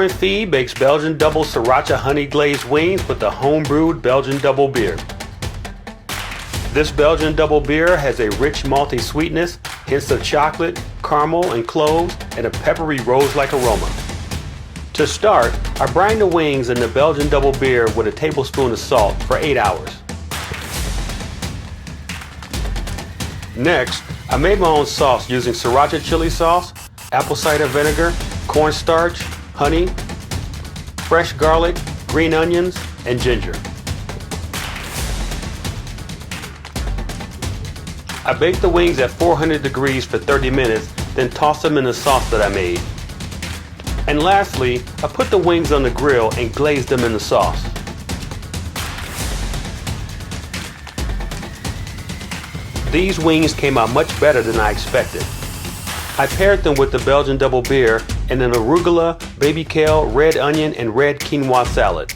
Store and Feed makes Belgian Dubbel Sriracha honey glazed wings with the home-brewed Belgian Dubbel beer. This Belgian Dubbel beer has a rich malty sweetness, hints of chocolate, caramel, and cloves, and a peppery rose-like aroma. To start, I brine the wings in the Belgian Dubbel beer with a tablespoon of salt for 8 hours. Next, I made my own sauce using Sriracha chili sauce, apple cider vinegar, cornstarch, honey, fresh garlic, green onions, and ginger. I baked the wings at 400 degrees for 30 minutes, then tossed them in the sauce that I made. And lastly, I put the wings on the grill and glazed them in the sauce. These wings came out much better than I expected. I paired them with the Belgian Dubbel beer and an arugula, baby kale, red onion, and red quinoa salad.